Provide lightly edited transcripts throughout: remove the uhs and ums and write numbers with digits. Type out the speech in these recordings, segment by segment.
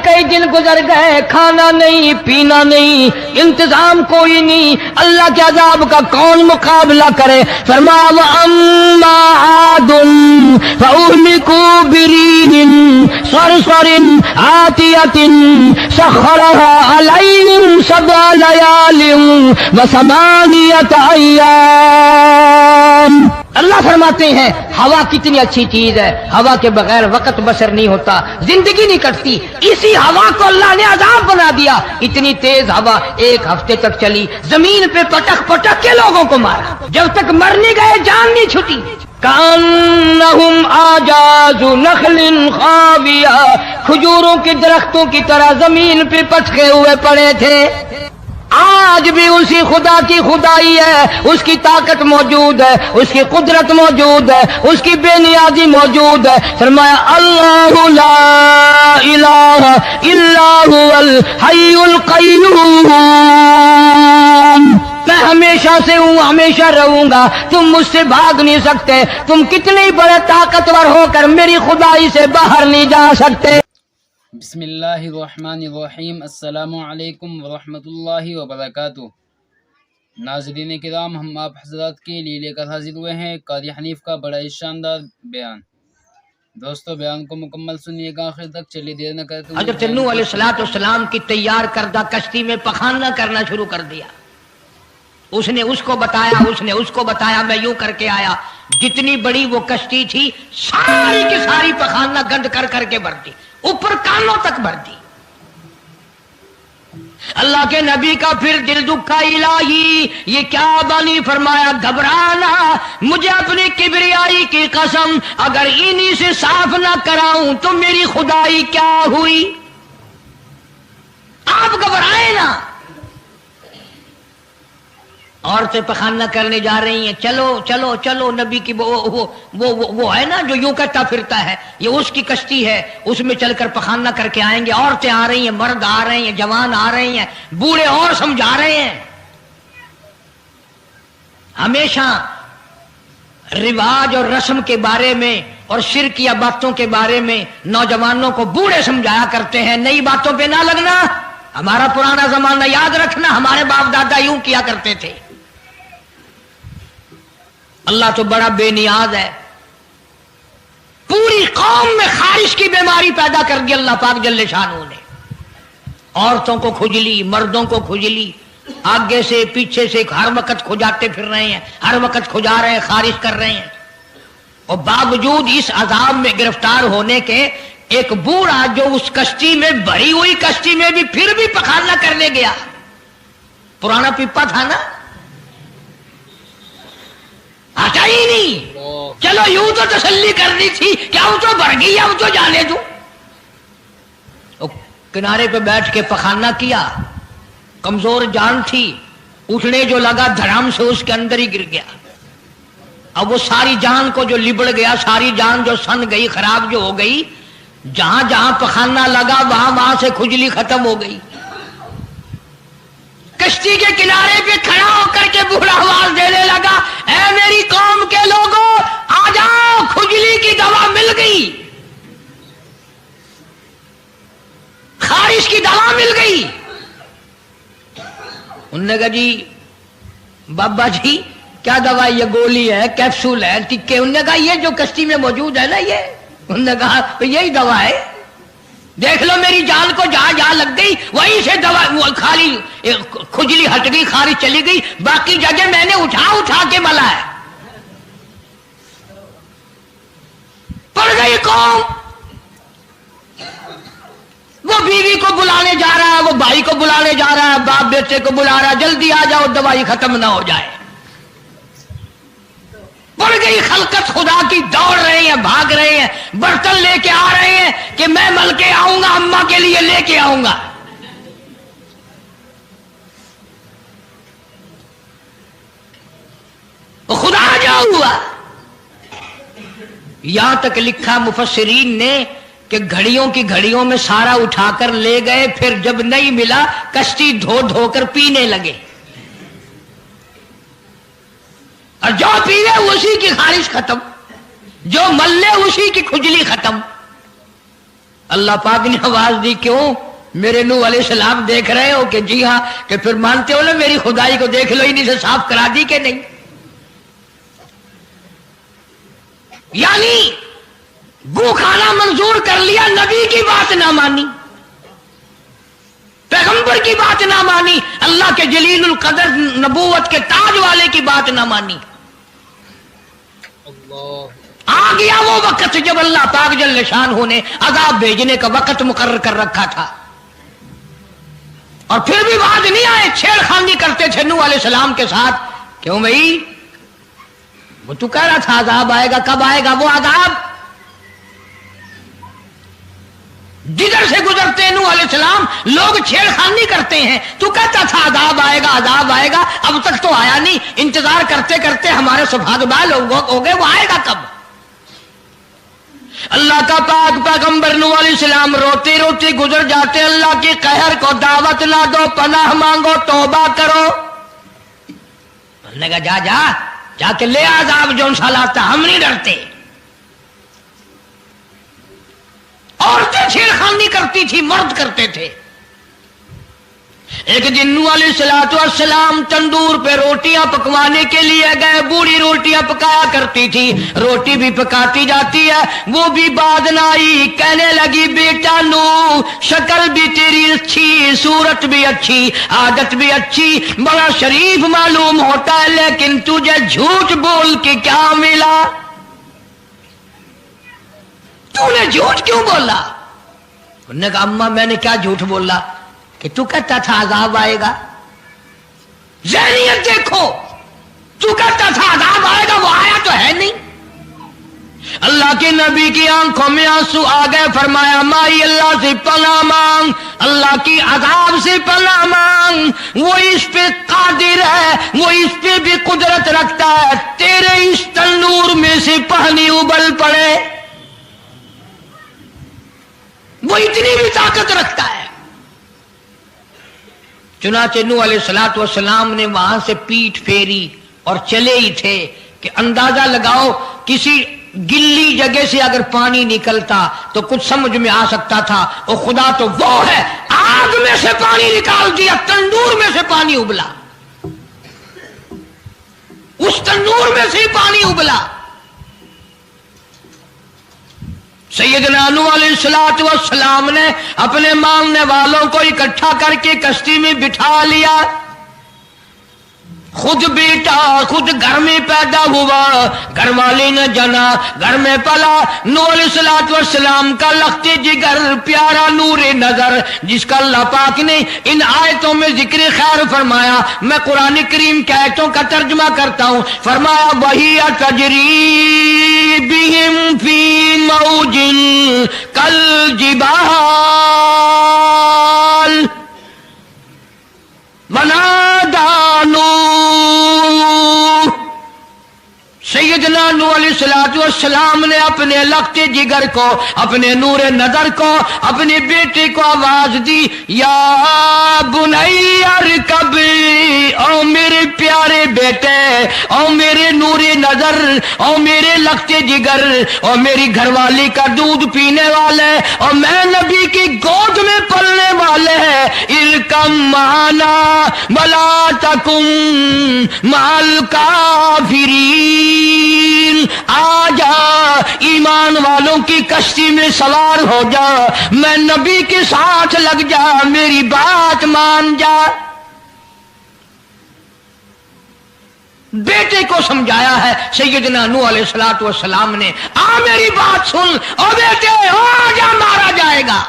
کئی دن گزر گئے، کھانا نہیں، پینا نہیں، انتظام کوئی نہیں، اللہ کے عذاب کا کون مقابلہ کرے؟ فرمایا وَأَمَّا عَادٌ فَأُهْلِكُوا بِرِيحٍ صَرْصَرٍ عَاتِيَةٍ سَخَّرَهَا عَلَيْهِمْ سَبْعَ لَيَالٍ وَثَمَانِيَةَ أَيَّامٍ۔ اللہ فرماتے ہیں ہوا کتنی اچھی چیز ہے، ہوا کے بغیر وقت بسر نہیں ہوتا، زندگی نہیں کٹتی، اسی ہوا کو اللہ نے عذاب بنا دیا۔ اتنی تیز ہوا ایک ہفتے تک چلی، زمین پہ پٹک پٹک کے لوگوں کو مارا، جب تک مر نہیں گئے جان نہیں چھٹی۔ کأنہم اعجاز نخل خاویہ، کھجوروں کے درختوں کی طرح زمین پہ پٹکے ہوئے پڑے تھے۔ آج بھی اسی خدا کی خدائی ہے، اس کی طاقت موجود ہے، اس کی قدرت موجود ہے، اس کی بے نیازی موجود ہے۔ فرمایا اللہ لا الہ الا هو الحی القیوم، میں ہمیشہ سے ہوں، ہمیشہ رہوں گا، تم مجھ سے بھاگ نہیں سکتے، تم کتنے بڑے طاقتور ہو کر میری خدائی سے باہر نہیں جا سکتے۔ بسم اللہ الرحمن الرحیم۔ السلام علیکم ورحمۃ اللہ وبرکاتہ۔ ناظرین کرام، ہم آپ حضرات کے لیے لے کر حاضر ہوئے ہیں قاضی حنیف کا بڑا ہی شاندار بیان۔ دوستو بیان کو مکمل سنیے گا آخر تک، چلیے دیر نہ کرتے ہوئے حضرت نوح علیہ السلام کی تیار کردہ کشتی میں پخانہ کرنا شروع کر دیا۔ اس نے اس کو بتایا، اس نے اس کو بتایا، میں یوں کر کے آیا۔ جتنی بڑی وہ کشتی تھی ساری کی ساری پخانہ گند کر کر کے بھر دی، اوپر کانوں تک بھر دی۔ اللہ کے نبی کا پھر دل دکھا، الہی یہ کیا بنی؟ فرمایا گھبرانا، مجھے اپنی کبریائی کی قسم اگر انہی سے صاف نہ کراؤں تو میری خدائی کیا ہوئی؟ آپ گھبرائیں نا۔ عورتیں پخانہ کرنے جا رہی ہیں، چلو چلو چلو، نبی کی وہ ہے نا جو یوں کرتا پھرتا ہے، یہ اس کی کشتی ہے، اس میں چل کر پخانہ کر کے آئیں گے۔ عورتیں آ رہی ہیں، مرد آ رہے ہیں، جوان آ رہے ہیں، بوڑھے اور سمجھا رہے ہیں۔ ہمیشہ رواج اور رسم کے بارے میں اور شرکیہ باتوں کے بارے میں نوجوانوں کو بوڑھے سمجھایا کرتے ہیں، نئی باتوں پہ نہ لگنا، ہمارا پرانا زمانہ یاد رکھنا، ہمارے باپ دادا یوں کیا کرتے تھے۔ اللہ تو بڑا بے نیاز ہے، پوری قوم میں خارش کی بیماری پیدا کر دی اللہ پاک جل شانہ نے۔ عورتوں کو کھجلی، مردوں کو کھجلی، آگے سے پیچھے سے ہر وقت کھجاتے پھر رہے ہیں، ہر وقت کھجا رہے ہیں، خارش کر رہے ہیں۔ اور باوجود اس عذاب میں گرفتار ہونے کے ایک بوڑھا جو اس کشتی میں، بھری ہوئی کشتی میں بھی پھر بھی پخانہ کرنے گیا، پرانا پیپا تھا نا، ہٹا ہی نہیں۔ چلو یوں تو تسلی کرنی تھی کہ اب تو بھر گئی، اب تو جانے دوں۔ کنارے پہ بیٹھ کے پخانہ کیا، کمزور جان تھی، اٹھنے جو لگا دھڑام سے اس کے اندر ہی گر گیا۔ اب وہ ساری جان کو جو لبڑ گیا، ساری جان جو سن گئی، خراب جو ہو گئی، جہاں جہاں پخانہ لگا وہاں سے کھجلی ختم ہو گئی۔ کشتی کے کنارے پہ کھڑا ہو کر کے بوڑھا آواز دینے لگا، اے میری قوم کے لوگوں آ جاؤ، کھجلی کی دوا مل گئی، خارش کی دوا مل گئی۔ انہوں نے کہا جی بابا جی کیا دوا؟ یہ گولی ہے، کیپسول ہے، ٹکے؟ انہوں نے کہا یہ جو کشتی میں موجود ہے نا یہ۔ انہوں نے کہا یہی دوا ہے، دیکھ لو میری جان کو جہاں جہاں لگ گئی وہیں سے دوا، خالی کھجلی ہٹ گئی، خارش چلی گئی، باقی جگہ میں نے اٹھا اٹھا کے ملا ہے۔ پڑ گئی قوم، وہ بیوی کو بلانے جا رہا ہے، وہ بھائی کو بلانے جا رہا ہے، باپ بیٹے کو بلا رہا ہے، جلدی آ جاؤ دوائی ختم نہ ہو جائے۔ پڑ گئی خلقت خدا کی، دوڑ رہے ہیں، بھاگ رہے ہیں، برتن لے کے آ رہے ہیں کہ میں مل کے آؤں گا، اماں کے لیے لے کے آؤں گا۔ خدا جا ہوا۔ یہاں تک لکھا مفسرین نے کہ گھڑیوں کی گھڑیوں میں سارا اٹھا کر لے گئے، پھر جب نہیں ملا کشتی دھو دھو کر پینے لگے، اور جو پیوے اسی کی خارش ختم، جو ملے اسی کی کھجلی ختم۔ اللہ پاک نے آواز دی کیوں؟ میرے نوح علیہ السلام دیکھ رہے ہو کہ جی ہاں، کہ پھر مانتے ہو نا میری خدائی کو، دیکھ لو انہیں سے صاف کرا دی کہ نہیں؟ یعنی گو کھانا منظور کر لیا، نبی کی بات نہ مانی، پیغمبر کی بات نہ مانی، اللہ کے جلیل القدر نبوت کے تاج والے کی بات نہ مانی۔ آ گیا وہ وقت جب اللہ پاک جل شانہ نے عذاب بھیجنے کا وقت مقرر کر رکھا تھا، اور پھر بھی باز نہیں آئے، چھیڑ خانی کرتے تھے نوح علیہ السلام کے ساتھ۔ کیوں بھائی؟ وہ تو کہہ رہا تھا عذاب آئے گا، کب آئے گا وہ عذاب؟ جدھر سے گزرتے نوح علیہ السلام لوگ چھیڑ خانی کرتے ہیں، تو کہتا تھا عذاب آئے گا، عذاب آئے گا، اب تک تو آیا نہیں، انتظار کرتے کرتے ہمارے سبحان بال ہو گئے، وہ آئے گا کب؟ اللہ کا پاک پیغمبر نوح علیہ السلام روتے روتے گزر جاتے، اللہ کے قہر کو دعوت نہ دو، پناہ مانگو، توبہ کرو۔ نے کہا جا جا جا کے لے عذاب جون سا لاتا، ہم نہیں ڈرتے۔ عورتیں چھیڑخانی کرتی تھی، مرد کرتے تھے۔ ایک دن نوح علیہ السلام تندور پہ روٹیاں پکوانے کے لیے گئے، بوڑھی روٹیاں پکایا کرتی تھی، روٹی بھی پکاتی جاتی ہے، وہ بھی بعد نہ آئی، کہنے لگی بیٹا نوح شکل بھی تیری اچھی، صورت بھی اچھی، عادت بھی اچھی، بڑا شریف معلوم ہوتا ہے، لیکن تجھے جھوٹ بول کے کیا ملا؟ تو نے جھوٹ کیوں بولا؟ انہوں نے کہا اماں میں نے کیا جھوٹ بولا کہ تو کہتا تھا عذاب آئے گا؟ ذہنیت دیکھو، تو کہتا تھا عذاب آئے گا، وہ آیا تو ہے نہیں۔ اللہ کے نبی کی آنکھوں میں آنسو آ گئے، فرمایا مائی اللہ سے پناہ مانگ، اللہ کی عذاب سے پناہ مانگ، وہ اس پہ قادر ہے، وہ اس پہ بھی قدرت رکھتا ہے، تیرے اس تنور میں سے پانی ابل پڑے، وہ اتنی بھی طاقت رکھتا ہے۔ چنانچہ نوح علیہ السلام نے وہاں سے پیٹھ پھیری اور چلے ہی تھے کہ اندازہ لگاؤ کسی گلی جگہ سے اگر پانی نکلتا تو کچھ سمجھ میں آ سکتا تھا، اور خدا تو وہ ہے، آگ میں سے پانی نکال دیا، تندور میں سے پانی ابلا، اس تندور میں سے پانی ابلا۔ سیدنا نوح علیہ السلام نے اپنے ماننے والوں کو اکٹھا کر کے کشتی میں بٹھا لیا، خود بیٹا، خود گھر میں پیدا ہوا، گھر والے نے جنا، گھر میں پلا۔ نوح علیہ السلام کا لخت جگر، پیارا نور نظر، جس کا اللہ پاک نے ان آیتوں میں ذکر خیر فرمایا۔ میں قرآن کریم کی آیتوں کا ترجمہ کرتا ہوں۔ فرمایا وہی تجری بہم فی موج کالجبال ونادى نوح، سیدنا نوح علیہ السلام نے اپنے لخت جگر کو، اپنے نور نظر کو، اپنے بیٹے کو آواز دی، یا بنی ارکب، او میرے پیارے بیٹے، او میرے نور نظر، او میرے لخت جگر، او میری گھر والی کا دودھ پینے والے، اور میں نبی کی گود میں پلنے والے ہیں، ارکم معنا ولا تکن مع الکافرین، آ جا ایمان والوں کی کشتی میں سوار ہو جا، میں نبی کے ساتھ لگ جا، میری بات مان جا۔ بیٹے کو سمجھایا ہے سیدنا نوح علیہ السلام نے، آ میری بات سن، او بیٹے آ جا، مارا جائے گا۔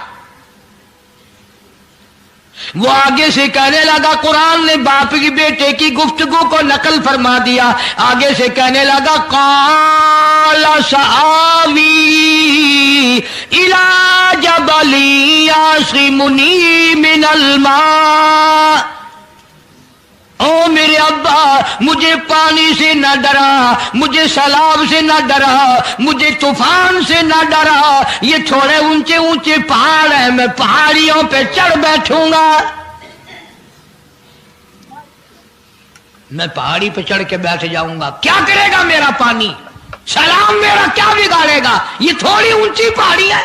وہ آگے سے کہنے لگا، قرآن نے باپ کی بیٹے کی گفتگو کو نقل فرما دیا، آگے سے کہنے لگا قال سآوی الی جبل یعصمنی من الماء، او میرے ابا مجھے پانی سے نہ ڈرا، مجھے سیلاب سے نہ ڈرا، مجھے طوفان سے نہ ڈرا، یہ تھوڑے اونچے اونچے پہاڑ ہیں، میں پہاڑیوں پہ چڑھ بیٹھوں گا، میں پہاڑی پہ چڑھ کے بیٹھ جاؤں گا، کیا کرے گا میرا پانی، سیلاب میرا کیا بگاڑے گا، یہ تھوڑی اونچی پہاڑی ہے۔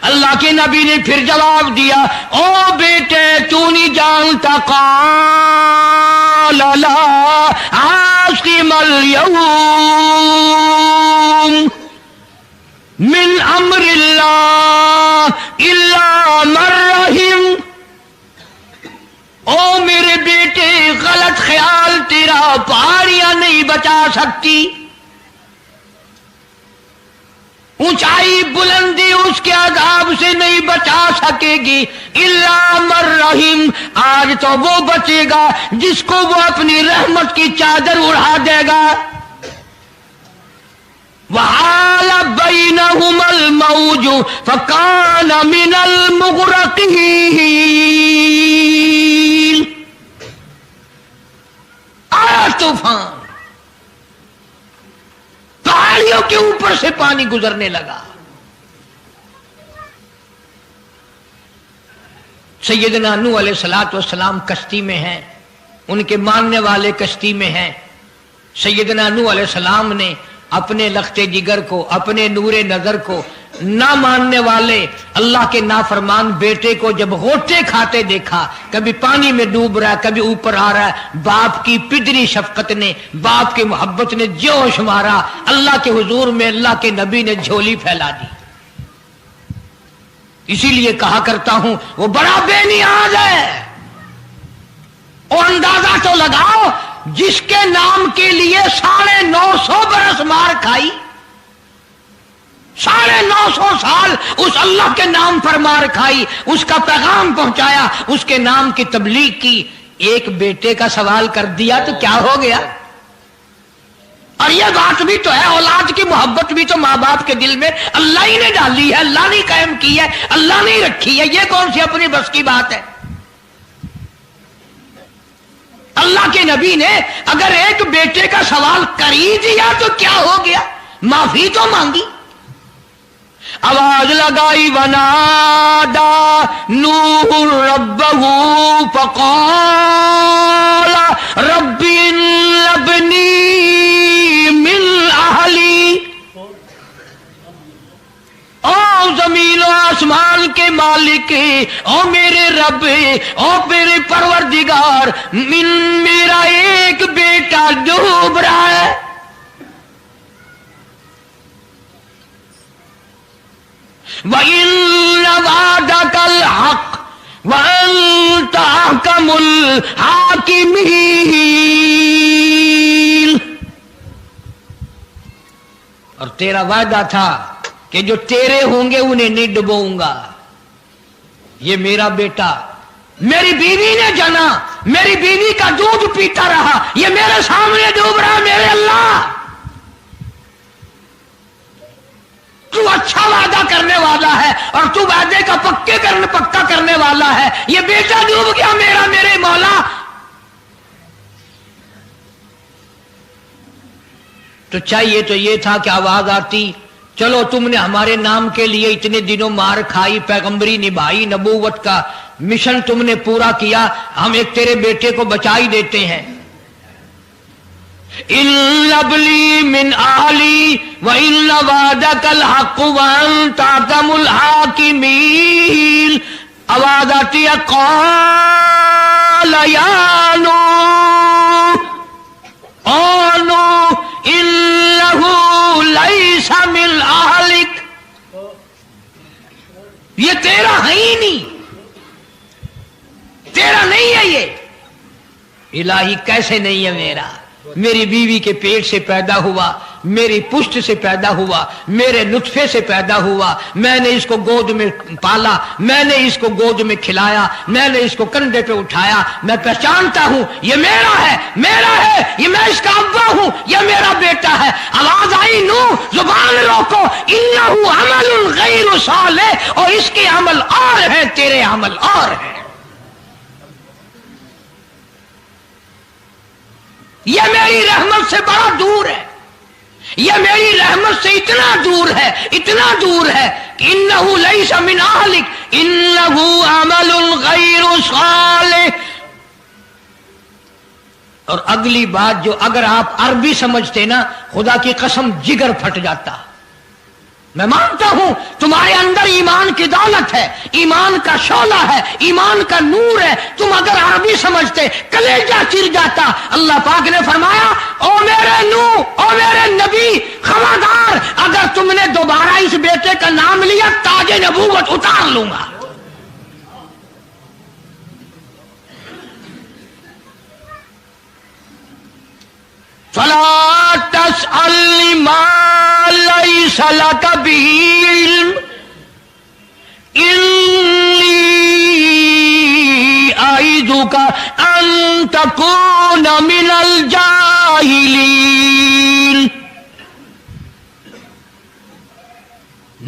اللہ کے نبی نے پھر جواب دیا، او بیٹے تو نہیں جانتا قال لا عاصم اليوم من امر اللہ الا من رحم۔ او میرے بیٹے غلط خیال تیرا پہاڑیاں نہیں بچا سکتی، اونچائی بلندی اس کے عذاب سے نہیں بچا سکے گی، الا من رحم، آج تو وہ بچے گا جس کو وہ اپنی رحمت کی چادر اڑا دے گا۔ وحال بینہما الموج فکان من المغرقین، آیا طوفان، پہاڑیوں کے اوپر سے پانی گزرنے لگا۔ سیدنا نوح علیہ الصلوۃ والسلام کشتی میں ہیں، ان کے ماننے والے کشتی میں ہیں۔ سیدنا نوح علیہ السلام نے اپنے لخت جگر کو، اپنے نور نظر کو، نہ ماننے والے اللہ کے نافرمان بیٹے کو جب غوطے کھاتے دیکھا، کبھی پانی میں ڈوب رہا ہے، کبھی اوپر آ رہا ہے، باپ کی پدری شفقت نے، باپ کی محبت نے جوش مارا، اللہ کے حضور میں اللہ کے نبی نے جھولی پھیلا دی۔ اسی لیے کہا کرتا ہوں وہ بڑا بے نیاز ہے۔ اور اندازہ تو لگاؤ، جس کے نام کے لیے 950 برس مار کھائی، 950 سال اس اللہ کے نام پر مار کھائی، اس کا پیغام پہنچایا، اس کے نام کی تبلیغ کی، ایک بیٹے کا سوال کر دیا تو کیا ہو گیا؟ اور یہ بات بھی تو ہے، اولاد کی محبت بھی تو ماں باپ کے دل میں اللہ ہی نے ڈالی ہے، اللہ نے قائم کی ہے، اللہ نے رکھی ہے، یہ کون سی اپنی بس کی بات ہے؟ اللہ کے نبی نے اگر ایک بیٹے کا سوال کر ہی دیا تو کیا ہو گیا؟ معافی تو مانگی، آواز لگائی، ونادا نوح ربہ فقال رب ابنی من اہلی۔ او زمین و آسمان کے مالک، او میرے رب، او میرے پروردگار، میرا ایک بیٹا ڈوب رہا ہے۔ وَإِنَّ وَعْدَكَ الْحَقُّ وَأَنْتَ أَحْكَمُ الْحَاكِمِينَ۔ اور تیرا وعدہ تھا کہ جو تیرے ہوں گے انہیں نہیں ڈبوؤں گا۔ یہ میرا بیٹا میری بیوی نے جنا، میری بیوی کا دودھ پیتا رہا، یہ میرے سامنے ڈوب رہا، میرے اللہ تو اچھا وعدہ کرنے والا ہے اور تو وعدے کا پکا کرنے والا ہے، یہ بیٹا ڈوب گیا میرا، میرے مولا۔ تو چاہیے تو یہ تھا کہ آواز آتی، چلو تم نے ہمارے نام کے لیے اتنے دنوں مار کھائی، پیغمبری نبھائی، نبوت کا مشن تم نے پورا کیا، ہم ایک تیرے بیٹے کو بچا ہی دیتے ہیں۔ ان ابلی من اہلی وان وعدک الحق وانت احکم الحاکمین۔ آواز آتی ہے، قال یا نوح، او نوح انہ لیس من اہلک، یہ تیرا ہے ہی نہیں، تیرا نہیں ہے یہ۔ الہی کیسے نہیں ہے میرا؟ میری بیوی کے پیٹ سے پیدا ہوا، میری پشت سے پیدا ہوا، میرے نطفے سے پیدا ہوا، میں نے اس کو گود میں پالا، میں نے اس کو گود میں کھلایا، میں نے اس کو کندھے پہ اٹھایا، میں پہچانتا ہوں یہ میرا ہے، میرا ہے، یہ میں اس کا ابا ہوں، یہ میرا بیٹا ہے۔ آواز آئی، نوح زبان روکو، انہ عمل غیر صالح، اور اس کے عمل اور ہیں، تیرے عمل اور ہیں۔ یہ میری رحمت سے بڑا دور ہے، یہ میری رحمت سے اتنا دور ہے، اتنا دور ہے کہ انہ لیس من اہلک انہ عمل غیر صالح۔ اور اگلی بات جو اگر آپ عربی سمجھتے نا، خدا کی قسم جگر پھٹ جاتا۔ میں مانتا ہوں تمہارے اندر ایمان کی دولت ہے، ایمان کا شعلہ ہے، ایمان کا نور ہے، تم اگر عربی سمجھتے کلیجہ چر جاتا۔ اللہ پاک نے فرمایا او میرے نوح، او میرے نبی، خبردار اگر تم نے دوبارہ اس بیٹے کا نام لیا تاج نبوت اتار لوں گا۔ فَلَا تَسْأَلْنِ مَا لَيْسَ لَكَ بِهِ عِلْمٌ إِنِّي أَعِظُكَ أَن تَكُونَ مِنَ الْجَاهِلِينَ۔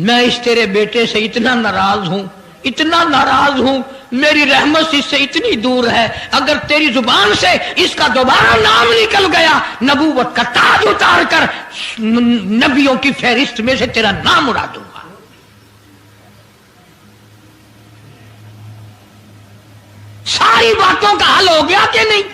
میں اس تیرے بیٹے سے اتنا ناراض ہوں، اتنا ناراض ہوں، میری رحمت اس سے اتنی دور ہے، اگر تیری زبان سے اس کا دوبارہ نام نکل گیا نبوت کا تاج اتار کر نبیوں کی فہرست میں سے تیرا نام اڑا دوں گا۔ ساری باتوں کا حل ہو گیا کہ نہیں؟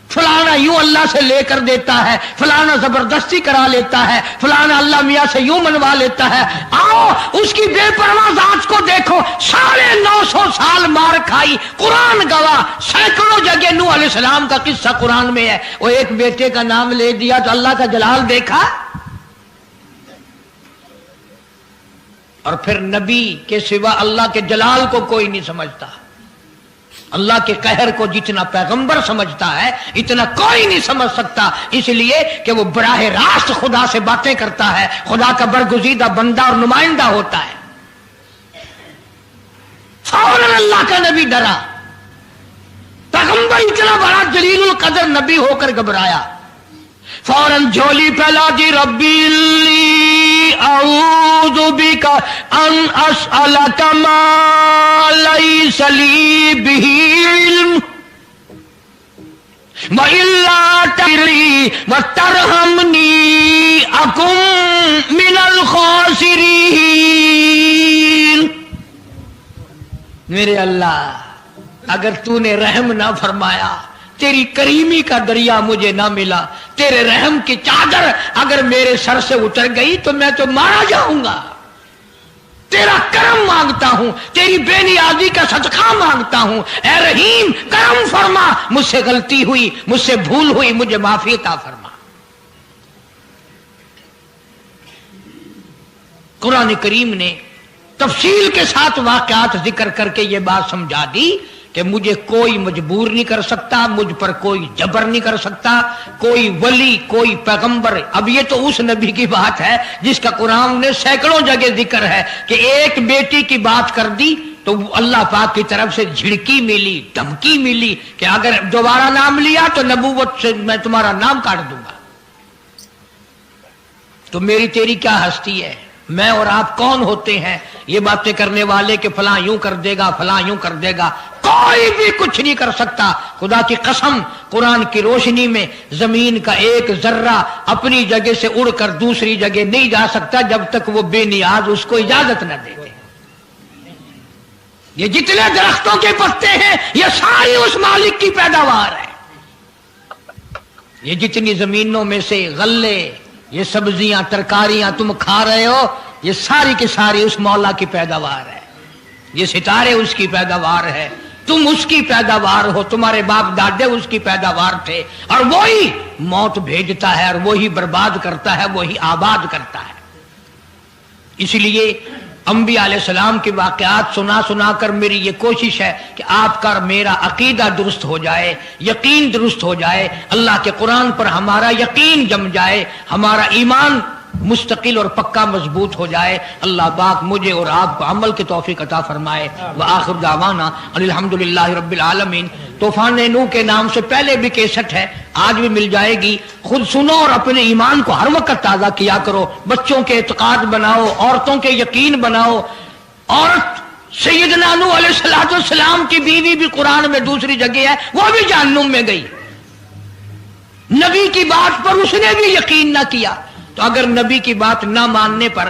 فلانا یوں اللہ سے لے کر دیتا ہے، فلانا زبردستی کرا لیتا ہے، فلانا اللہ میاں سے یوں منوا لیتا ہے۔ آؤ اس کی بے پرواہ ذات کو دیکھو، 950 سال مار کھائی، قرآن گواہ، سینکڑوں جگہ نوح علیہ السلام کا قصہ قرآن میں ہے، وہ ایک بیٹے کا نام لے دیا تو اللہ کا جلال دیکھا۔ اور پھر نبی کے سوا اللہ کے جلال کو کوئی نہیں سمجھتا، اللہ کے قہر کو جتنا پیغمبر سمجھتا ہے اتنا کوئی نہیں سمجھ سکتا، اس لیے کہ وہ براہ راست خدا سے باتیں کرتا ہے، خدا کا برگزیدہ بندہ اور نمائندہ ہوتا ہے۔ فوراً اللہ کا نبی ڈرا، پیغمبر اتنا بڑا جلیل القدر نبی ہو کر گھبرایا، فوراً جھولی پھیلا دی، ربی لی اعوذ بک ان اسألک ما لیس لی بہ علم وإلا تغفر وترحمنی اکن من الخاسرین۔ میرے اللہ اگر تو نے رحم نہ فرمایا، تیری کریمی کا دریا مجھے نہ ملا، تیرے رحم کی چادر اگر میرے سر سے اتر گئی تو میں تو مارا جاؤں گا۔ تیرا کرم مانگتا ہوں، تیری بے نیازی کا صدقہ مانگتا ہوں، اے رحیم کرم فرما، مجھ سے غلطی ہوئی، مجھ سے بھول ہوئی، مجھے معافی عطا فرما۔ قرآن کریم نے تفصیل کے ساتھ واقعات ذکر کر کے یہ بات سمجھا دی کہ مجھے کوئی مجبور نہیں کر سکتا، مجھ پر کوئی جبر نہیں کر سکتا، کوئی ولی، کوئی پیغمبر۔ اب یہ تو اس نبی کی بات ہے جس کا قرآن نے سینکڑوں جگہ ذکر ہے کہ ایک بیٹی کی بات کر دی تو اللہ پاک کی طرف سے جھڑکی ملی، دھمکی ملی کہ اگر دوبارہ نام لیا تو نبوت سے میں تمہارا نام کاٹ دوں گا۔ تو میری تیری کیا ہستی ہے؟ میں اور آپ کون ہوتے ہیں یہ باتیں کرنے والے کہ فلاں یوں کر دے گا، فلاں یوں کر دے گا؟ کوئی بھی کچھ نہیں کر سکتا۔ خدا کی قسم قرآن کی روشنی میں زمین کا ایک ذرہ اپنی جگہ سے اڑ کر دوسری جگہ نہیں جا سکتا جب تک وہ بے نیاز اس کو اجازت نہ دے دے۔ یہ جتنے درختوں کے پتے ہیں یہ ساری اس مالک کی پیداوار ہے۔ یہ جتنی زمینوں میں سے غلے، یہ سبزیاں، ترکاریاں تم کھا رہے ہو، یہ ساری کی ساری اس مولا کی پیداوار ہے۔ یہ ستارے اس کی پیداوار ہے، تم اس کی پیداوار ہو، تمہارے باپ دادے اس کی پیداوار تھے، اور وہی موت بھیجتا ہے اور وہی برباد کرتا ہے، وہی آباد کرتا ہے۔ اس لیے انبیاء علیہ السلام کے واقعات سنا سنا کر میری یہ کوشش ہے کہ آپ کا میرا عقیدہ درست ہو جائے، یقین درست ہو جائے، اللہ کے قرآن پر ہمارا یقین جم جائے، ہمارا ایمان مستقل اور پکا مضبوط ہو جائے۔ اللہ پاک مجھے اور آپ کو عمل کی توفیق عطا فرمائے۔ وآخر دعوانا الحمدللہ رب العالمین۔ طوفان نوح کے نام سے پہلے بھی کیسٹ ہے، آج بھی مل جائے گی، خود سنو اور اپنے ایمان کو ہر وقت تازہ کیا کرو، بچوں کے اعتقاد بناؤ، عورتوں کے یقین بناؤ۔ عورت سیدنا نوح علیہ السلام کی بیوی بھی قرآن میں دوسری جگہ ہے، وہ بھی جہنم میں گئی، نبی کی بات پر اس نے بھی یقین نہ کیا۔ تو اگر نبی کی بات نہ ماننے پر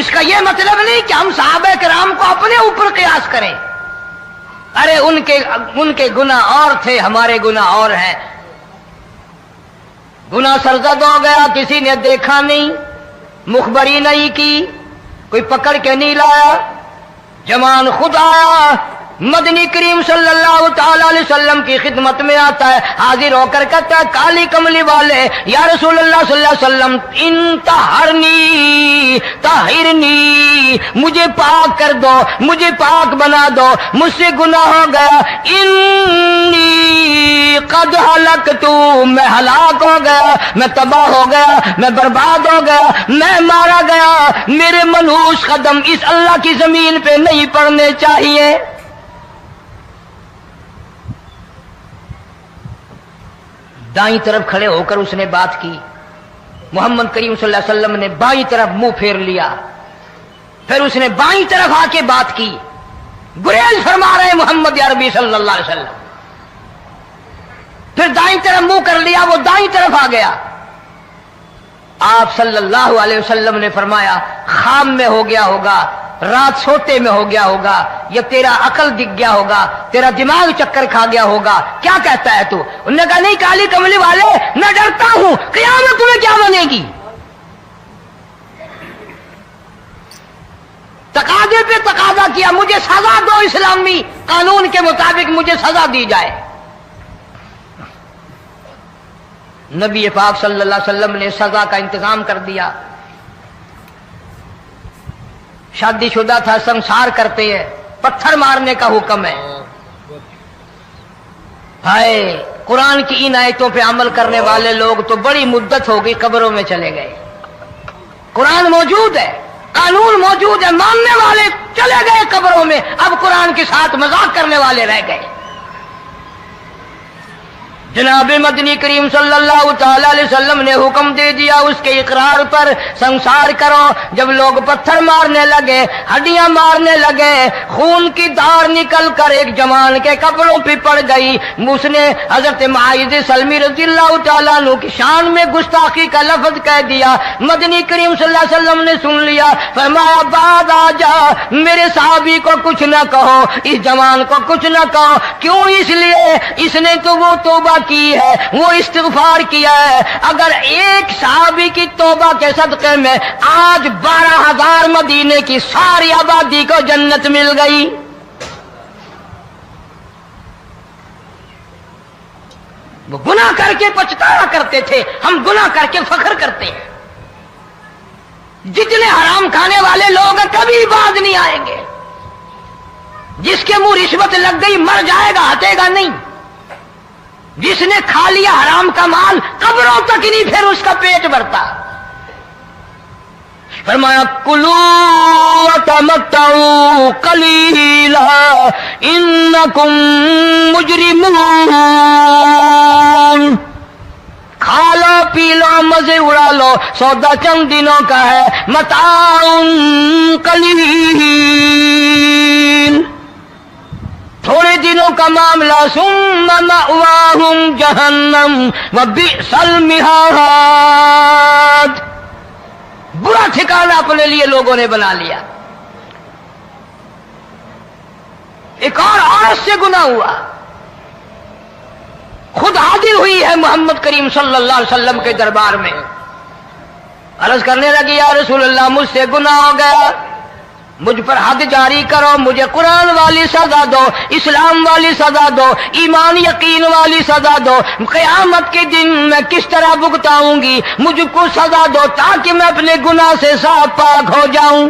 اس کا یہ مطلب نہیں کہ ہم صحابہ کرام کو اپنے اوپر قیاس کریں. ارے ان کے گناہ اور تھے، ہمارے گناہ اور ہیں. گناہ سرزد ہو گیا، کسی نے دیکھا نہیں، مخبری نہیں کی، کوئی پکڑ کے نہیں لایا. جوان خود آیا، مدنی کریم صلی اللہ تعالی علیہ وسلم کی خدمت میں آتا ہے، حاضر ہو کر کہتا ہے کالی کملی والے یا رسول اللہ صلی اللہ علیہ وسلم انتہرنی طہرنی، مجھے پاک کر دو، مجھے پاک بنا دو، مجھ سے گناہ ہو گیا. انی قد ہلکتو، میں ہلاک ہو گیا، میں تباہ ہو گیا، میں برباد ہو گیا، میں مارا گیا. میرے منحوس قدم اس اللہ کی زمین پہ نہیں پڑنے چاہیے. دائیں طرف کھڑے ہو کر اس نے بات کی. محمد کریم صلی اللہ علیہ وسلم نے بائیں طرف منہ پھیر لیا. پھر اس نے بائیں طرف آ کے بات کی. گریز فرما رہے محمد عربی صلی اللہ علیہ وسلم. پھر دائیں طرف منہ کر لیا، وہ دائیں طرف آ گیا. آپ صلی اللہ علیہ وسلم نے فرمایا خام میں ہو گیا ہوگا، رات سوتے میں ہو گیا ہوگا، یا تیرا عقل دکھ گیا ہوگا، تیرا دماغ چکر کھا گیا ہوگا، کیا کہتا ہے تو؟ انہوں نے کہا نہیں کالی کملی والے، میں ڈرتا ہوں قیامت تمہیں کیا بنے گی. تقاضے پہ تقاضا کیا، مجھے سزا دو، اسلامی قانون کے مطابق مجھے سزا دی جائے. نبی پاک صلی اللہ علیہ وسلم نے سزا کا انتظام کر دیا. شادی شدہ تھا، سنسار کرتے ہیں، پتھر مارنے کا حکم ہے. ہائے قرآن کی ان آیتوں پہ عمل کرنے والے لوگ تو بڑی مدت ہو گئی قبروں میں چلے گئے. قرآن موجود ہے، قانون موجود ہے، ماننے والے چلے گئے قبروں میں، اب قرآن کے ساتھ مذاق کرنے والے رہ گئے. جناب مدنی کریم صلی اللہ تعالی علیہ وسلم نے حکم دے دیا اس کے اقرار پر سنسار کرو. جب لوگ پتھر مارنے لگے، ہڈیاں مارنے لگے، خون کی دھار نکل کر ایک جوان کے کپڑوں پہ پڑ گئی. اس نے حضرت معاذ سلمی رضی اللہ تعالیٰ عنہ کی شان میں گستاخی کا لفظ کہہ دیا. مدنی کریم صلی اللہ علیہ وسلم نے سن لیا، فرمایا بعد آ جا، میرے صحابی کو کچھ نہ کہو، اس جوان کو کچھ نہ کہو. کیوں؟ اس لیے اس نے تو وہ توبہ کی ہے، وہ استغفار کیا ہے. اگر ایک صحابی کی توبہ کے صدقے میں آج 12,000 مدینے کی ساری آبادی کو جنت مل گئی. وہ گناہ کر کے پچھتایا کرتے تھے، ہم گناہ کر کے فخر کرتے ہیں. جتنے حرام کھانے والے لوگ ہیں کبھی باز نہیں آئیں گے. جس کے منہ رشوت لگ گئی مر جائے گا، ہٹے گا نہیں. جس نے کھا لیا حرام کا مال قبروں تک نہیں پھر اس کا پیٹ بھرتا. فرمایا کلو وتمتعوا قلیلا انکم مجرمون، کھا لو پی لو مزے اڑا لو، سودا چند دنوں کا ہے. متاع قلیل، تھوڑے دنوں کا معاملہ. ثم مأواہم جہنم وبئس المہاد، برا ٹھکانہ اپنے لیے لوگوں نے بنا لیا. ایک اور عورت سے گناہ ہوا، خود حاضر ہوئی ہے محمد کریم صلی اللہ علیہ وسلم کے دربار میں. عرض کرنے لگی یا رسول اللہ مجھ سے گناہ ہو گیا، مجھ پر حد جاری کرو، مجھے قرآن والی سزا دو، اسلام والی سزا دو، ایمان یقین والی سزا دو. قیامت کے دن میں کس طرح بھگتاؤں گی، مجھ کو سزا دو تاکہ میں اپنے گناہ سے صاف پاک ہو جاؤں.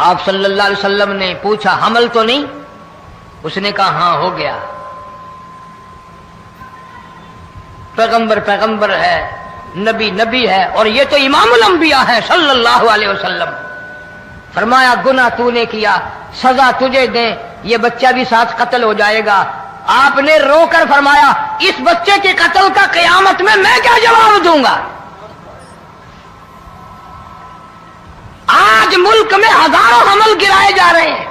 آپ صلی اللہ علیہ وسلم نے پوچھا حمل تو نہیں؟ اس نے کہا ہاں ہو گیا. پیغمبر ہے، نبی ہے، اور یہ تو امام الانبیاء ہے صلی اللہ علیہ وسلم. فرمایا گناہ تو نے کیا، سزا تجھے دیں، یہ بچہ بھی ساتھ قتل ہو جائے گا. آپ نے رو کر فرمایا اس بچے کے قتل کا قیامت میں کیا جواب دوں گا؟ آج ملک میں ہزاروں حمل گرائے جا رہے ہیں،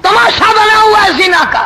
تماشا بنا ہوا ہے زنا کا.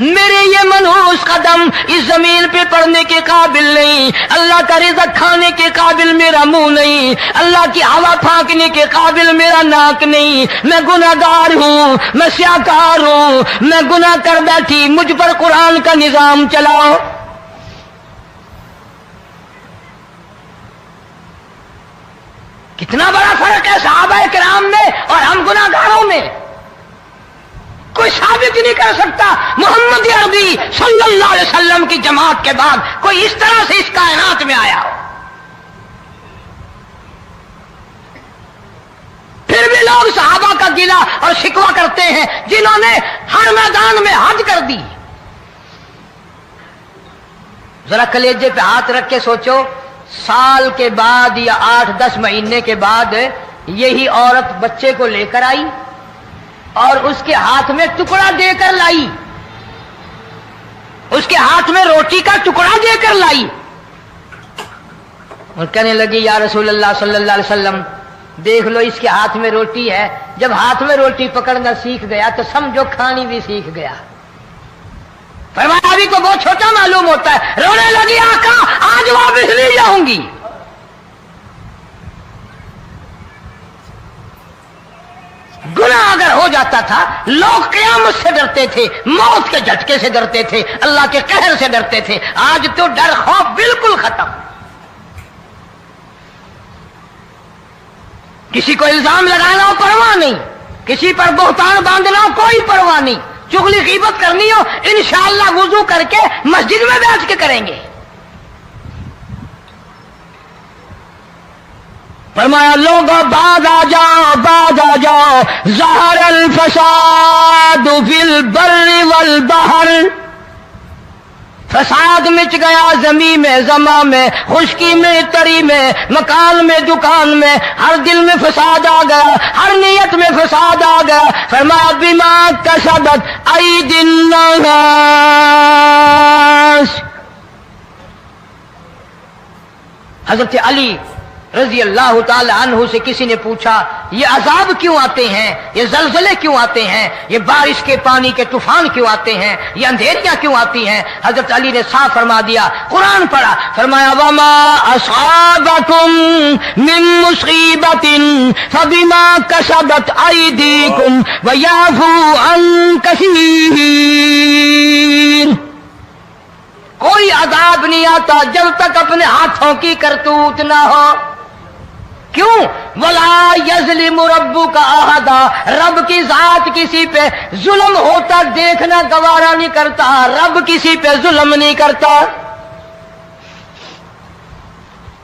میرے یہ منحوس قدم اس زمین پہ پڑنے کے قابل نہیں، اللہ کا رزق کھانے کے قابل میرا منہ نہیں، اللہ کی ہوا پھانکنے کے قابل میرا ناک نہیں، میں گناہگار ہوں، میں سیاکار ہوں، میں گناہ کر بیٹھی، مجھ پر قرآن کا نظام چلاؤ۔ کتنا بڑا فرق ہے صحابہ کرام میں اور ہم گناہگاروں میں۔ کوئی ثابت نہیں کر سکتا محمد عربی صلی اللہ علیہ وسلم کی جماعت کے بعد کوئی اس طرح سے اس کائنات میں آیا ہو۔ پھر بھی لوگ صحابہ کا گلہ اور شکوہ کرتے ہیں جنہوں نے ہر میدان میں حج کر دی۔ ذرا کلیجے پہ ہاتھ رکھ کے سوچو، سال کے بعد یا 8-10 مہینے کے بعد یہی عورت بچے کو لے کر آئی اور اس کے ہاتھ میں ٹکڑا دے کر لائی، اس کے ہاتھ میں روٹی کا ٹکڑا دے کر لائی اور کہنے لگی یا رسول اللہ صلی اللہ علیہ وسلم دیکھ لو اس کے ہاتھ میں روٹی ہے۔ جب ہاتھ میں روٹی پکڑنا سیکھ گیا تو سمجھو کھانی بھی سیکھ گیا۔ فرمایا ابھی تو بہت چھوٹا معلوم ہوتا ہے۔ رونے لگی آقا آج واپس نہیں جاؤں گی۔ گناہ اگر ہو جاتا تھا لوگ قیامت سے ڈرتے تھے، موت کے جھٹکے سے ڈرتے تھے، اللہ کے قہر سے ڈرتے تھے۔ آج تو ڈر خوف بالکل ختم۔ کسی کو الزام لگانا ہو پرواہ نہیں، کسی پر بہتان باندھنا ہو کوئی پرواہ نہیں، چغلی غیبت کرنی ہو انشاءاللہ وضو کر کے مسجد میں بیٹھ کے کریں گے۔ فرمایا لوگوں بعد آ جاؤ ظہر الفساد فی البر والبحر، فساد مچ گیا زمین میں، زماں میں، خشکی میں، تری میں، مکان میں، دکان میں، ہر دل میں فساد آ گیا، ہر نیت میں فساد آ گیا۔ فرمایا بما کسبت ایدی الناس۔ حضرت علی رضی اللہ تعالی عنہ سے کسی نے پوچھا یہ عذاب کیوں آتے ہیں، یہ زلزلے کیوں آتے ہیں، یہ بارش کے پانی کے طوفان کیوں آتے ہیں، یہ اندھیریاں کیوں آتی ہیں؟ حضرت علی نے صاف فرما دیا، قرآن پڑھا، فرمایا وما اصابکم من مصیبت فبما کسبت ایدیکم ویعفو عن کثیر۔ کوئی عذاب نہیں آتا جب تک اپنے ہاتھوں کی کرتوت نہ ہو۔ کیوں؟ وَلَا يَظْلِمُ رَبُّكَ أَحَدًا، رب کی ذات کسی پہ ظلم ہوتا دیکھنا گوارا نہیں کرتا، رب کسی پہ ظلم نہیں کرتا۔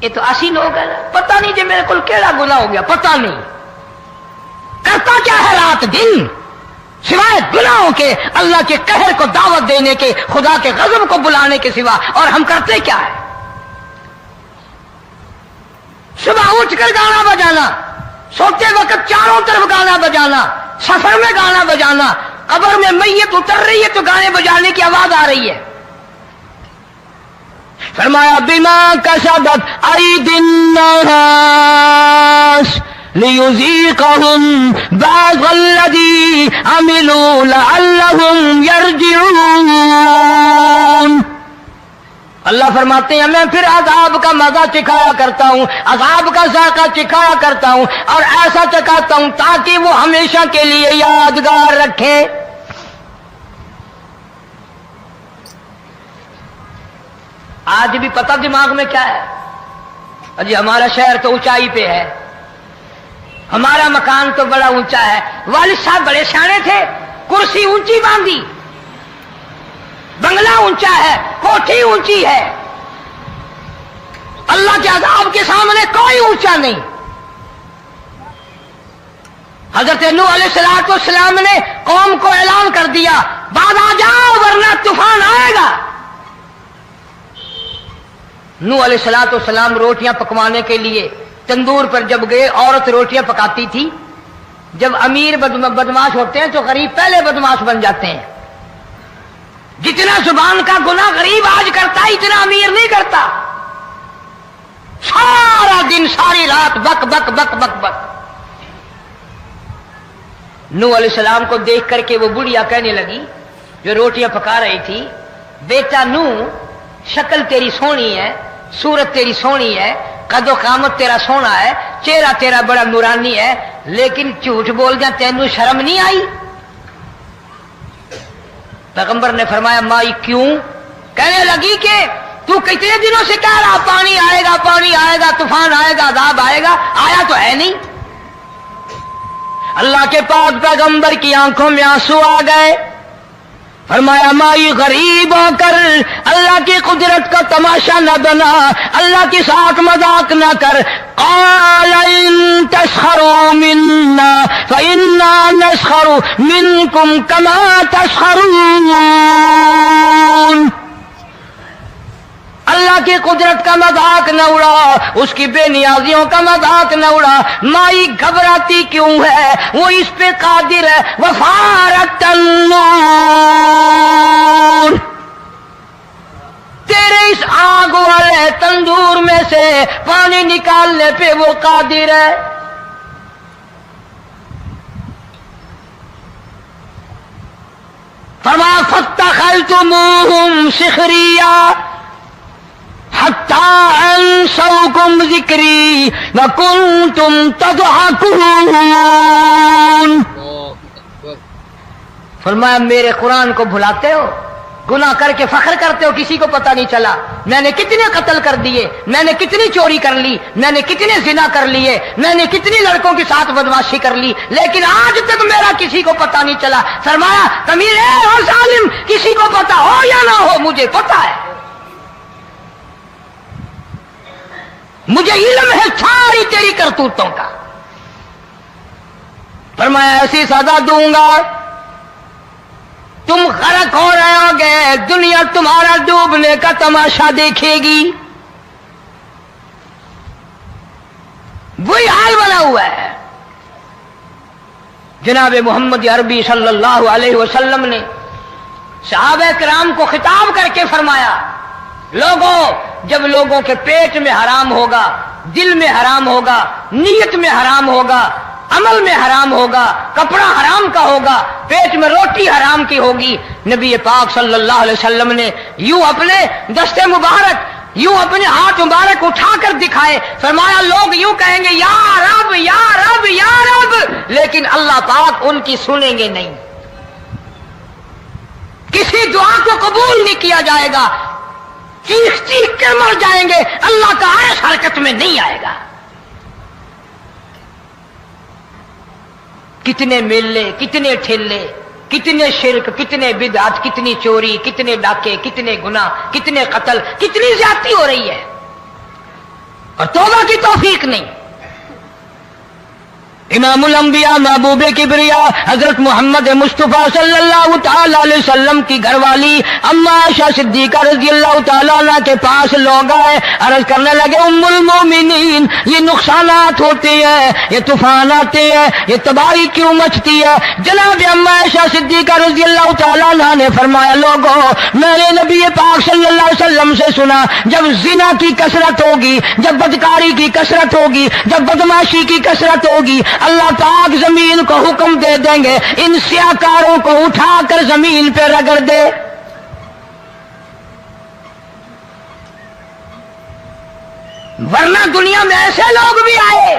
یہ تو اسی لوگ ہیں، پتہ نہیں جی میرے کو کیڑا گناہ ہو گیا، پتہ نہیں کرتا کیا ہے رات دن سوائے گناہوں کے، اللہ کے قہر کو دعوت دینے کے، خدا کے غضب کو بلانے کے سوا، اور ہم کرتے کیا ہے؟ صبح اٹھ کر گانا بجانا، سوتے وقت چاروں طرف گانا بجانا، سفر میں گانا بجانا، قبر میں میت اتر رہی ہے تو گانے بجانے کی آواز آ رہی ہے۔ فرمایا بما کسبت ایدی الناس لیذیقہم بعض الذی عملوا لعلہم یرجعون۔ اللہ فرماتے ہیں میں پھر عذاب کا مزہ چکھایا کرتا ہوں، عذاب کا ذائقہ چکھایا کرتا ہوں، اور ایسا چکھاتا ہوں تاکہ وہ ہمیشہ کے لیے یادگار رکھیں۔ آج بھی پتہ دماغ میں کیا ہے؟ جی ہمارا شہر تو اونچائی پہ ہے، ہمارا مکان تو بڑا اونچا ہے، والد صاحب بڑے سیانے تھے، کرسی اونچی باندھی، بنگلہ اونچا ہے، کوٹھی اونچی ہے، اللہ کے عذاب کے سامنے کوئی اونچا نہیں۔ حضرت نوح علیہ السلام نے قوم کو اعلان کر دیا بعد آ جاؤ ورنہ طوفان آئے گا۔ نوح علیہ السلام روٹیاں پکوانے کے لیے تندور پر جب گئے، عورت روٹیاں پکاتی تھی۔ جب امیر بدماش ہوتے ہیں تو غریب پہلے بدماش بن جاتے ہیں۔ جتنا زبان کا گناہ غریب آج کرتا ہے اتنا امیر نہیں کرتا۔ سارا دن ساری رات بک بک بک بک بک۔ نوح علیہ السلام کو دیکھ کر کے وہ بڑھیا کہنے لگی جو روٹیاں پکا رہی تھی، بیٹا نو شکل تیری سونی ہے، صورت تیری سونی ہے، قد و قامت تیرا سونا ہے، چہرہ تیرا بڑا نورانی ہے، لیکن جھوٹ بول جا تینوں شرم نہیں آئی؟ پیغمبر نے فرمایا مائی کیوں؟ کہنے لگی کہ تو کتنے دنوں سے کہہ رہا پانی آئے گا، پانی آئے گا، طوفان آئے گا، عذاب آئے گا، آیا تو ہے نہیں۔ اللہ کے پاک پیغمبر کی آنکھوں میں آنسو آ گئے، فرمایا مائی غریب ہو کر اللہ کی قدرت کا تماشا نہ بنا، اللہ کے ساتھ مذاق نہ کر۔ قال ان تسخروا منا فإنا نسخر منكم كما تسخرون۔ اللہ کی قدرت کا مذاق نہ اڑا، اس کی بے نیازیوں کا مذاق نہ اڑا۔ مائی گھبراتی کیوں ہے؟ وہ اس پہ قادر ہے۔ وفارت النور، تیرے اس آگ والے تندور میں سے پانی نکالنے پہ وہ قادر ہے۔ فرمایا فاتخذتموہم سخریا حتی انسوکم ذکری وکنتم تضحکون۔ فرمایا میرے قرآن کو بھلاتے ہو، گناہ کر کے فخر کرتے ہو، کسی کو پتہ نہیں چلا میں نے کتنے قتل کر دیے، میں نے کتنی چوری کر لی، میں نے کتنے زنا کر لیے، میں نے کتنی لڑکوں کے ساتھ بدماشی کر لی، لیکن آج تک میرا کسی کو پتہ نہیں چلا۔ فرمایا تمیر اور ظالم، کسی کو پتہ ہو یا نہ ہو مجھے پتہ ہے، مجھے علم ہے ساری تیری کرتوتوں کا۔ فرمایا ایسی سزا دوں گا تم غرق ہو رہے ہوگے، دنیا تمہارا ڈوبنے کا تماشا دیکھے گی۔ وہی حال بنا ہوا ہے۔ جناب محمد عربی صلی اللہ علیہ وسلم نے صحابہ کرام کو خطاب کر کے فرمایا لوگوں، جب لوگوں کے پیٹ میں حرام ہوگا، دل میں حرام ہوگا، نیت میں حرام ہوگا، عمل میں حرام ہوگا، کپڑا حرام کا ہوگا، پیٹ میں روٹی حرام کی ہوگی، نبی پاک صلی اللہ علیہ وسلم نے یوں اپنے دست مبارک، یوں اپنے ہاتھ مبارک اٹھا کر دکھائے، فرمایا لوگ یوں کہیں گے یا رب یا رب یا رب، لیکن اللہ پاک ان کی سنیں گے نہیں، کسی دعا کو قبول نہیں کیا جائے گا، چیخ چیخ کے مر جائیں گے، اللہ کا عرش حرکت میں نہیں آئے گا۔ کتنے میلے، کتنے ٹھیلے، کتنے شرک، کتنے بدعت، کتنی چوری، کتنے ڈاکے، کتنے گناہ، کتنے قتل، کتنی زیادتی ہو رہی ہے اور توبہ کی توفیق نہیں۔ امام الانبیاء محبوب کبریا حضرت محمد مصطفیٰ صلی اللہ تعالی علیہ وسلم کی گھر والی اما عائشہ صدیقہ رضی اللہ تعالیٰ عنہ کے پاس لوگ آئے، عرض کرنے لگے ام المومنین یہ نقصانات ہوتے ہیں، یہ طوفان آتے ہیں، یہ تباہی کیوں مچتی ہے؟ جناب اما عائشہ صدیقہ رضی اللہ تعالیٰ عنہ نے فرمایا لوگوں، میں نے نبی پاک صلی اللہ علیہ وسلم سے سنا جب زنا کی کثرت ہوگی، جب بدکاری کی کثرت ہوگی، جب بدماشی کی کثرت ہوگی، اللہ پاک زمین کو حکم دے دیں گے ان سیاکاروں کو اٹھا کر زمین پہ رگڑ دے۔ ورنہ دنیا میں ایسے لوگ بھی آئے،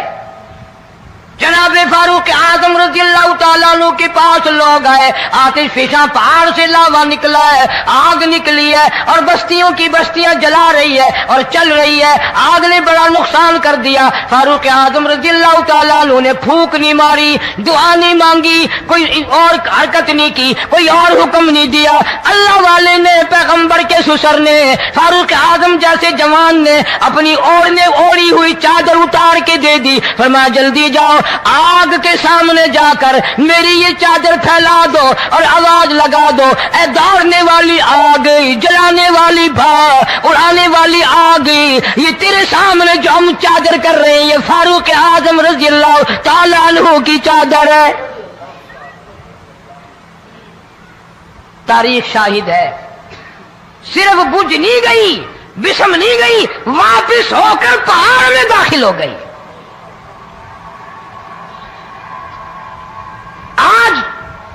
جناب فاروق اعظم رضی اللہ تعالیٰ عنہ کے پاس لوگ آئے، آتش فشاں پہاڑ سے لاوا نکلا ہے، آگ نکلی ہے اور بستیوں کی بستیاں جلا رہی ہے اور چل رہی ہے، آگ نے بڑا نقصان کر دیا۔ فاروق اعظم رضی اللہ تعالیٰ عنہ نے پھونک نہیں ماری، دعا نہیں مانگی، کوئی اور حرکت نہیں کی، کوئی اور حکم نہیں دیا۔ اللہ والے نے، پیغمبر کے سسر نے، فاروق اعظم جیسے جوان نے اپنی اوڑھی ہوئی چادر اتار کے دے دی، فرمایا جلدی جاؤ آگ کے سامنے جا کر میری یہ چادر پھیلا دو اور آواز لگا دو، اے دوڑنے والی آگ، جلانے والی اڑانے والی آگ، یہ تیرے سامنے جو ہم چادر کر رہے ہیں یہ فاروق اعظم رضی اللہ تعالیٰ عنہ کی چادر ہے۔ تاریخ شاہد ہے، صرف بجھ نہیں گئی، بسم نہیں گئی، واپس ہو کر پہاڑ میں داخل ہو گئی۔ آج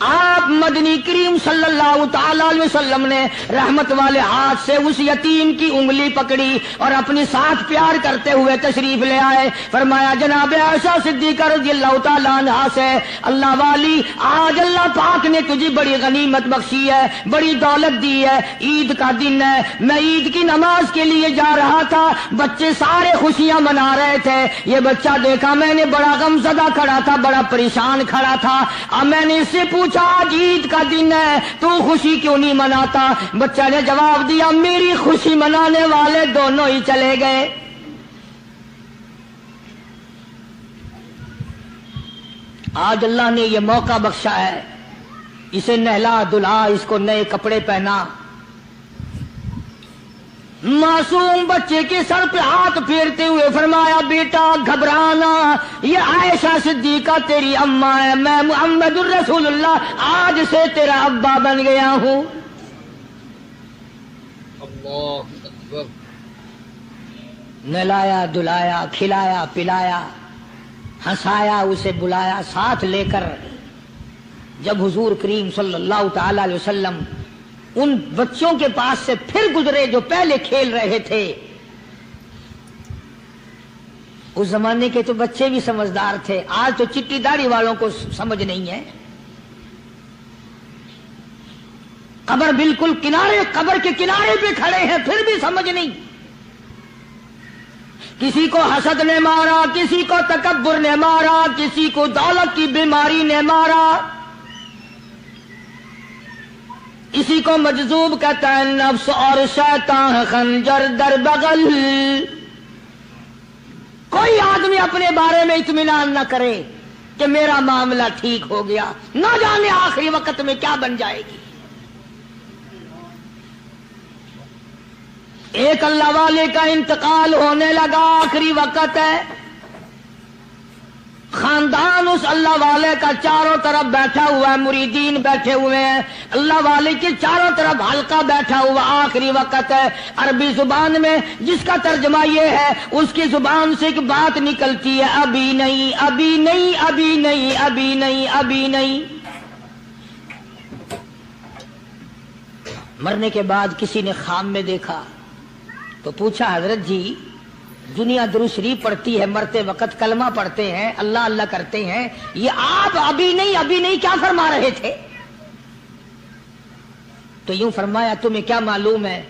آپ مدنی کریم صلی اللہ تعالی علیہ وسلم نے رحمت والے ہاتھ سے اس یتیم کی انگلی پکڑی اور اپنی ساتھ پیار کرتے ہوئے تشریف لے آئے. فرمایا جناب عائشہ صدیقہ رضی اللہ تعالی عنہا سے, اللہ والی آج اللہ پاک نے تجھے بڑی غنیمت بخشی ہے, بڑی دولت دی ہے, عید کا دن ہے, میں عید کی نماز کے لیے جا رہا تھا, بچے سارے خوشیاں منا رہے تھے, یہ بچہ دیکھا میں نے بڑا غمزدہ کھڑا تھا, بڑا پریشان کھڑا تھا. اب میں نے اس سے پوچھا آج عید کا دن ہے تو خوشی کیوں نہیں مناتا؟ بچہ نے جواب دیا میری خوشی منانے والے دونوں ہی چلے گئے. آج اللہ نے یہ موقع بخشا ہے, اسے نہلا دھلا, اس کو نئے کپڑے پہنا, معصوم بچے کے سر پہ ہاتھ پھیرتے ہوئے فرمایا بیٹا گھبرانا, یہ عائشہ صدیقہ تیری اماں ہے, میں محمد الرسول اللہ آج سے تیرا ابا بن گیا ہوں. اللہ اکبر. نہلایا دھلایا, کھلایا پلایا, ہنسایا, اسے بلایا ساتھ لے کر. جب حضور کریم صلی اللہ تعالی علیہ وسلم ان بچوں کے پاس سے پھر گزرے جو پہلے کھیل رہے تھے, اس زمانے کے تو بچے بھی سمجھدار تھے, آج تو چٹی داڑھی والوں کو سمجھ نہیں ہے. قبر بالکل کنارے, قبر کے کنارے پہ کھڑے ہیں پھر بھی سمجھ نہیں. کسی کو حسد نے مارا, کسی کو تکبر نے مارا, کسی کو دولت کی بیماری نے مارا, اسی کو مجذوب کہتا ہے نفس اور شیطان خنجر در بغل. کوئی آدمی اپنے بارے میں اطمینان نہ کرے کہ میرا معاملہ ٹھیک ہو گیا, نہ جانے آخری وقت میں کیا بن جائے گی. ایک اللہ والے کا انتقال ہونے لگا, آخری وقت ہے, خاندان اس اللہ والے کا چاروں طرف بیٹھا ہوا ہے, مریدین بیٹھے ہوئے ہیں, اللہ والے کے چاروں طرف حلقہ بیٹھا ہوا, آخری وقت ہے. عربی زبان میں جس کا ترجمہ یہ ہے, اس کی زبان سے ایک بات نکلتی ہے ابھی نہیں, ابھی نہیں, ابھی نہیں, ابھی نہیں, ابھی نہیں. مرنے کے بعد کسی نے خواب میں دیکھا تو پوچھا حضرت جی دنیا درود شریف پڑھتی ہے, مرتے وقت کلمہ پڑھتے ہیں, اللہ اللہ کرتے ہیں, یہ آپ ابھی نہیں ابھی نہیں کیا فرما رہے تھے؟ تو یوں فرمایا تمہیں کیا معلوم ہے,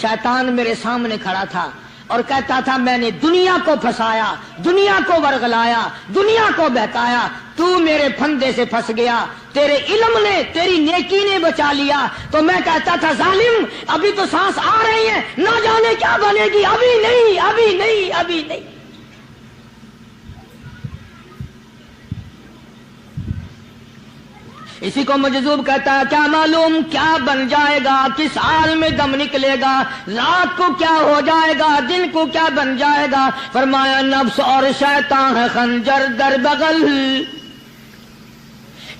شیطان میرے سامنے کھڑا تھا اور کہتا تھا میں نے دنیا کو پھنسایا, دنیا کو ورغلایا, دنیا کو بہکایا, تو میرے پھندے سے پھنس گیا, تیرے علم نے تیری نیکی نے بچا لیا. تو میں کہتا تھا ظالم ابھی تو سانس آ رہی ہے, نہ جانے کیا بنے گی, ابھی نہیں, ابھی نہیں, ابھی نہیں. اسی کو مجذوب کہتا ہے کیا معلوم کیا بن جائے گا, کس حال میں دم نکلے گا, رات کو کیا ہو جائے گا, دن کو کیا بن جائے گا. فرمایا نفس اور شیطان ہے خنجر در بغل,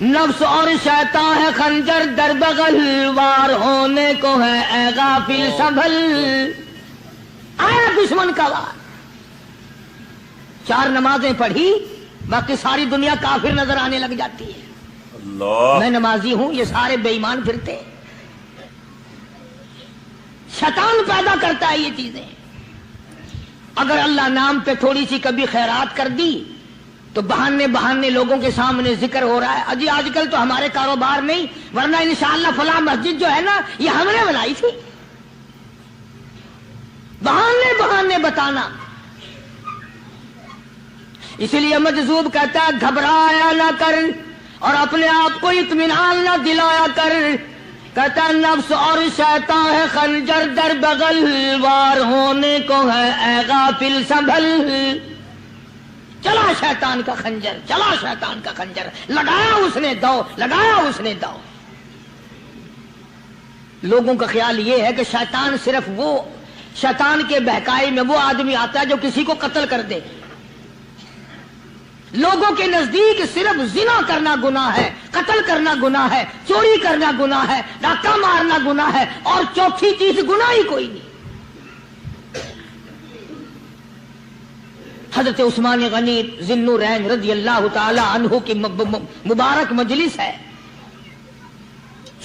نفس اور شیطان ہے خنجر در بغل, وار ہونے کو ہے اے غافل سنبھل. آیا دشمن کا وار, 4 نمازیں پڑھی باقی ساری دنیا کافر نظر آنے لگ جاتی ہے. میں نمازی ہوں, یہ سارے بے ایمان پھرتے ہیں. شیطان پیدا کرتا ہے یہ چیزیں. اگر اللہ نام پہ تھوڑی سی کبھی خیرات کر دی تو بہانے بہانے لوگوں کے سامنے ذکر ہو رہا ہے, اجی آج کل تو ہمارے کاروبار نہیں, ورنہ انشاءاللہ فلاں مسجد جو ہے نا یہ ہم نے بنائی تھی. بہانے بہانے بتانا. اسی لیے مجذوب کہتا ہے گھبرایا نہ کر اور اپنے آپ کو اطمینان نہ دلایا کر. کہتا نفس اور شیطان ہے خنجر در بغل, وار ہونے کو ہے اے غافل سنبھل. چلا شیطان کا خنجر, چلا شیطان کا خنجر, لگایا اس نے دو, لگایا اس نے دو. لوگوں کا خیال یہ ہے کہ شیطان صرف وہ, شیطان کے بہکائی میں وہ آدمی آتا ہے جو کسی کو قتل کر دے. لوگوں کے نزدیک صرف زنا کرنا گناہ ہے, قتل کرنا گناہ ہے, چوری کرنا گناہ ہے, ڈاکہ مارنا گناہ ہے, اور چوتھی چیز گناہ ہی کوئی نہیں. حضرت عثمان غنی ذی النورین رضی اللہ تعالی عنہ کی مبارک مجلس ہے.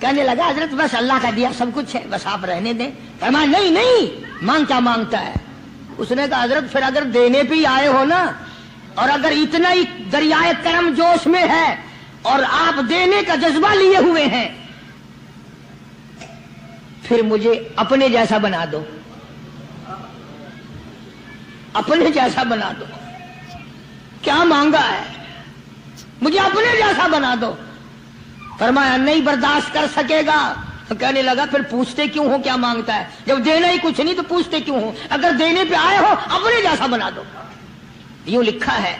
کہنے لگا حضرت بس اللہ کا دیا سب کچھ ہے، بس آپ رہنے دیں۔ فرمایا نہیں نہیں، مانگ کیا مانگتا ہے؟ اس نے کہا حضرت پھر اگر دینے پہ ہی آئے ہو نا، اور اگر اتنا ہی دریائے کرم جوش میں ہے اور آپ دینے کا جذبہ لیے ہوئے ہیں، پھر مجھے اپنے جیسا بنا دو، اپنے جیسا بنا دو۔ کیا مانگا ہے؟ مجھے اپنے جیسا بنا دو۔ فرمایا نہیں برداشت کر سکے گا۔ کہنے لگا پھر پوچھتے کیوں ہو کیا مانگتا ہے؟ جب دینا ہی کچھ نہیں تو پوچھتے کیوں ہو؟ اگر دینے پہ آئے ہو اپنے جیسا بنا دو۔ یوں لکھا ہے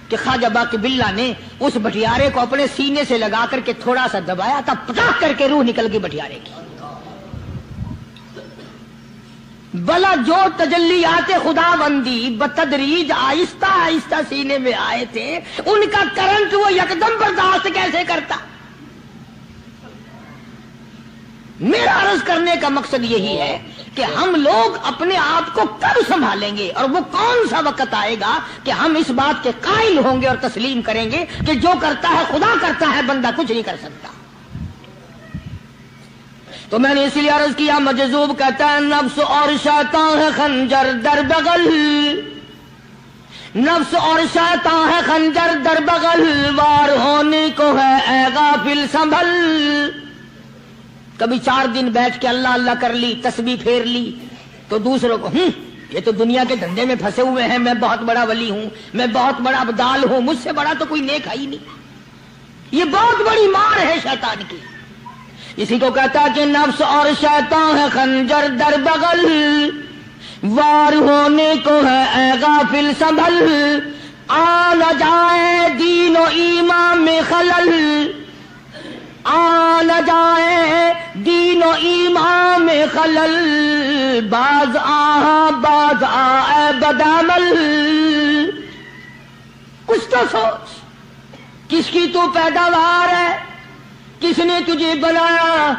کہ خواجہ باقی باللہ نے اس بٹیارے کو اپنے سینے سے لگا کر کے تھوڑا سا دبایا تھا، پٹاخ کر کے روح نکل گئی بٹیارے کی۔ بلا جو تجلیات خدا بندی بتدریج آہستہ آہستہ سینے میں آئے تھے، ان کا کرنٹ وہ یکدم برداشت کیسے کرتا؟ میرا عرض کرنے کا مقصد یہی ہے کہ ہم لوگ اپنے آپ کو کب سنبھالیں گے، اور وہ کون سا وقت آئے گا کہ ہم اس بات کے قائل ہوں گے اور تسلیم کریں گے کہ جو کرتا ہے خدا کرتا ہے، بندہ کچھ نہیں کر سکتا۔ تو میں نے اسی لیے عرض کیا، مجذوب کہتا ہے نفس اور شیطان ہے خنجر در بغل، نفس اور شیطان ہے خنجر در بغل، وار ہونے کو ہے اے غافل سنبھل۔ کبھی 4 دن بیٹھ کے اللہ اللہ کر لی، تسبیح پھیر لی، تو دوسروں کو یہ تو دنیا کے دھندے میں پھنسے ہوئے ہیں، میں بہت بڑا ولی ہوں، میں بہت بڑا ابدال ہوں، مجھ سے بڑا تو کوئی نیک ہے ہی نہیں۔ یہ بہت بڑی مار ہے شیطان کی۔ اسی کو کہتا کہ نفس اور شیطان ہے خنجر در بغل، وار ہونے کو ہے اے غافل سنبھل، آ نہ جائے دین و ایمان میں خلل، آ نہ جائے دین و ایمان میں خلل، باز باز اے بدعمل۔ کچھ تو سوچ، کس کی تو پیداوار ہے، کس نے تجھے بنایا،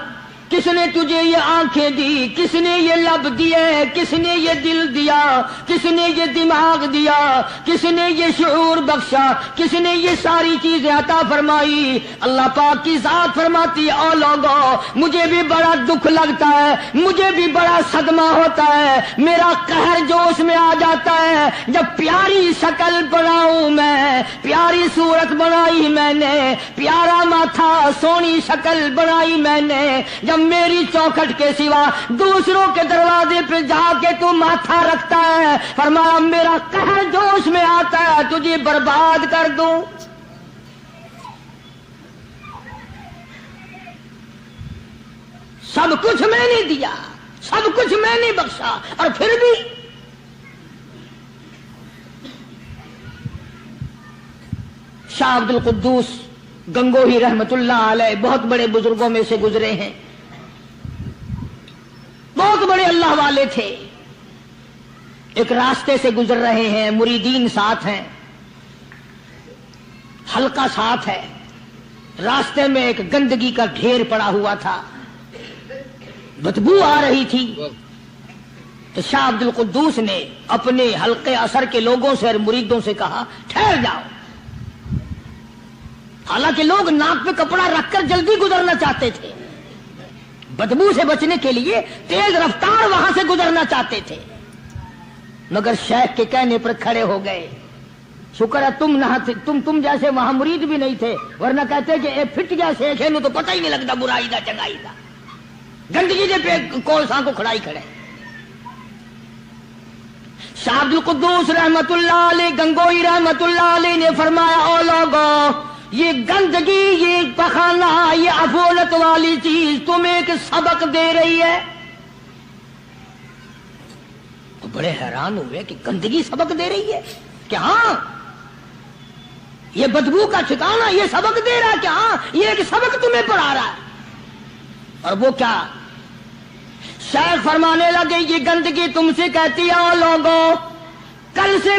کس نے تجھے یہ آنکھیں دی، کس نے یہ لب دیے، کس نے یہ دل دیا، کس نے یہ دماغ دیا، کس نے یہ شعور بخشا، کس نے یہ ساری چیزیں عطا فرمائی؟ اللہ پاک کی ذات فرماتی ہے او لوگو، مجھے بھی بڑا دکھ لگتا ہے، مجھے بھی بڑا صدمہ ہوتا ہے، میرا قہر جوش میں آ جاتا ہے جب پیاری شکل بناؤں میں، پیاری صورت بنائی میں نے، پیارا ماتھا سونی شکل بنائی میں نے، جب میری چوکھٹ کے سوا دوسروں کے دروازے پہ جا کے تو ماتھا رکھتا ہے، فرمایا میرا قہر جوش میں آتا ہے تجھے برباد کر دوں۔ سب کچھ میں نے دیا، سب کچھ میں نے بخشا، اور پھر بھی شاہ عبد القدوس گنگوہی رحمت اللہ علیہ بہت بڑے بزرگوں میں سے گزرے ہیں، بہت بڑے اللہ والے تھے۔ ایک راستے سے گزر رہے ہیں، مریدین ساتھ ہیں، حلقہ ساتھ ہے، راستے میں ایک گندگی کا ڈھیر پڑا ہوا تھا، بدبو آ رہی تھی۔ تو شاہ عبد القدوس نے اپنے حلقے اثر کے لوگوں سے اور مریدوں سے کہا ٹھہر جاؤ۔ حالانکہ لوگ ناک پہ کپڑا رکھ کر جلدی گزرنا چاہتے تھے، بدبو سے بچنے کے لیے تیز رفتار وہاں سے گزرنا چاہتے تھے، مگر شیخ کے کہنے پر کھڑے ہو گئے۔ شکر ہے تم جیسے وہاں مرید بھی نہیں تھے، ورنہ کہتے کہ اے پھٹ گیا شیخ ہے نو تو پتہ ہی نہیں لگتا برائی دا چنگائی دا، گندگی دے پہ کولساں کو کھڑائی کھڑے۔ شاہ عبد القدوس رحمت اللہ علیہ گنگوئی رحمت اللہ علیہ نے فرمایا او لوگو، یہ گندگی، یہ پخانہ، یہ افولت والی چیز تمہیں ایک سبق دے رہی ہے۔ تو بڑے حیران ہوئے کہ گندگی سبق دے رہی ہے کہ ہاں، یہ بدبو کا ٹھکانہ یہ سبق دے رہا ہے کہ ہاں یہ ایک سبق تمہیں پڑھا رہا ہے۔ اور وہ کیا؟ شیخ فرمانے لگے یہ گندگی تم سے کہتی ہے او لوگوں، کل سے